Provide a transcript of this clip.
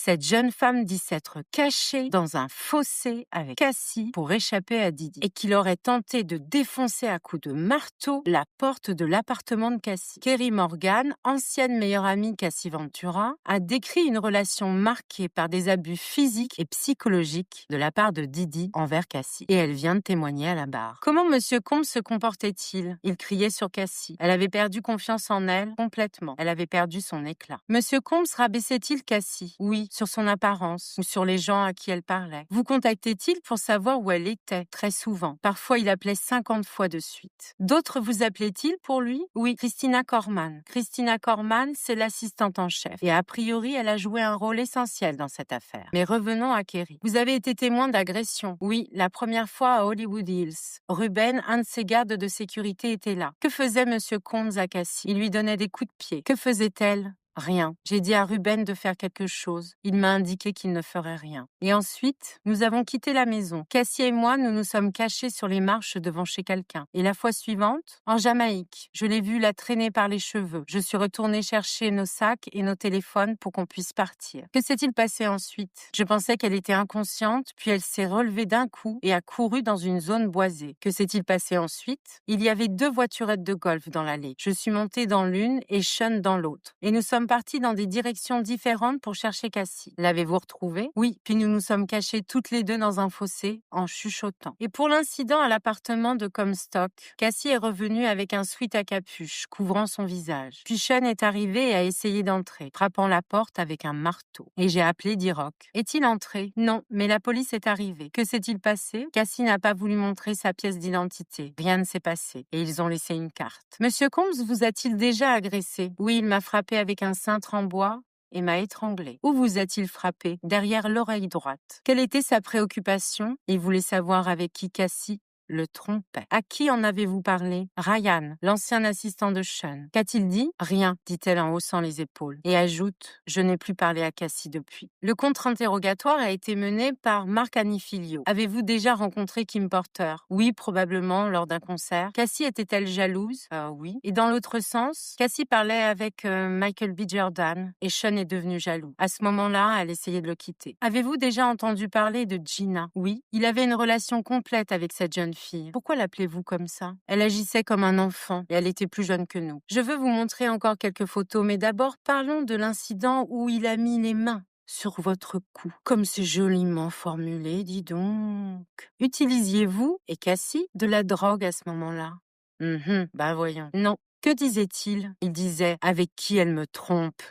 Cette jeune femme dit s'être cachée dans un fossé avec Cassie pour échapper à Didi et qu'il aurait tenté de défoncer à coups de marteau la porte de l'appartement de Cassie. Kerry Morgan, ancienne meilleure amie Cassie Ventura, a décrit une relation marquée par des abus physiques et psychologiques de la part de Didi envers Cassie. Et elle vient de témoigner à la barre. Comment Monsieur Combs se comportait-il? Il criait sur Cassie. Elle avait perdu confiance en elle complètement. Elle avait perdu son éclat. Monsieur Combs rabaissait-il Cassie? Oui, sur son apparence ou sur les gens à qui elle parlait. Vous contactait-il pour savoir où elle était? Très souvent. Parfois, il appelait 50 fois de suite. D'autres vous appelaient-ils pour lui? Oui, Christina Corman. Christina Corman, c'est l'assistante en chef. Et a priori, elle a joué un rôle essentiel dans cette affaire. Mais revenons à Kerry. Vous avez été témoin d'agression. Oui, la première fois à Hollywood Hills. Ruben, un de ses gardes de sécurité, était là. Que faisait Monsieur Combs à Cassie? Il lui donnait des coups de pied. Que faisait-elle? Rien. J'ai dit à Ruben de faire quelque chose. Il m'a indiqué qu'il ne ferait rien. Et ensuite, nous avons quitté la maison. Cassie et moi, nous nous sommes cachés sur les marches devant chez quelqu'un. Et la fois suivante, en Jamaïque, je l'ai vue la traîner par les cheveux. Je suis retournée chercher nos sacs et nos téléphones pour qu'on puisse partir. Que s'est-il passé ensuite? Je pensais qu'elle était inconsciente, puis elle s'est relevée d'un coup et a couru dans une zone boisée. Que s'est-il passé ensuite? Il y avait 2 voiturettes de golf dans l'allée. Je suis montée dans l'une et Sean dans l'autre. Et nous sommes partis dans des directions différentes pour chercher Cassie. L'avez-vous retrouvée? Oui, puis nous nous sommes cachés toutes les 2 dans un fossé en chuchotant. Et pour l'incident à l'appartement de Comstock, Cassie est revenue avec un sweat à capuche couvrant son visage. Puis Sean est arrivé et a essayé d'entrer, frappant la porte avec un marteau. Et j'ai appelé D-Rock. Est-il entré? Non, mais la police est arrivée. Que s'est-il passé? Cassie n'a pas voulu montrer sa pièce d'identité. Rien ne s'est passé. Et ils ont laissé une carte. Monsieur Combs vous a-t-il déjà agressé? Oui, il m'a frappé avec un cintre en bois et m'a étranglé. Où vous a-t-il frappé? Derrière l'oreille droite. Quelle était sa préoccupation? Il voulait savoir avec qui Cassie le trompait. À qui en avez-vous parlé? Ryan, l'ancien assistant de Sean. Qu'a-t-il dit? Rien, dit-elle en haussant les épaules. Et ajoute, je n'ai plus parlé à Cassie depuis. Le contre-interrogatoire a été mené par Marc Anifilio. Avez-vous déjà rencontré Kim Porter? Oui, probablement, lors d'un concert. Cassie était-elle jalouse? Oui. Et dans l'autre sens, Cassie parlait avec Michael B. Jordan et Sean est devenu jaloux. À ce moment-là, elle essayait de le quitter. Avez-vous déjà entendu parler de Gina? Oui. Il avait une relation complète avec cette jeune fille. Pourquoi l'appelez-vous comme ça? Elle agissait comme un enfant et elle était plus jeune que nous. Je veux vous montrer encore quelques photos, mais d'abord parlons de l'incident où il a mis les mains sur votre cou. Comme c'est joliment formulé, dis donc. Utilisiez-vous, et Cassie, de la drogue à ce moment-là? Bah voyons. Non. Que disait-il? Il disait avec qui elle me trompe.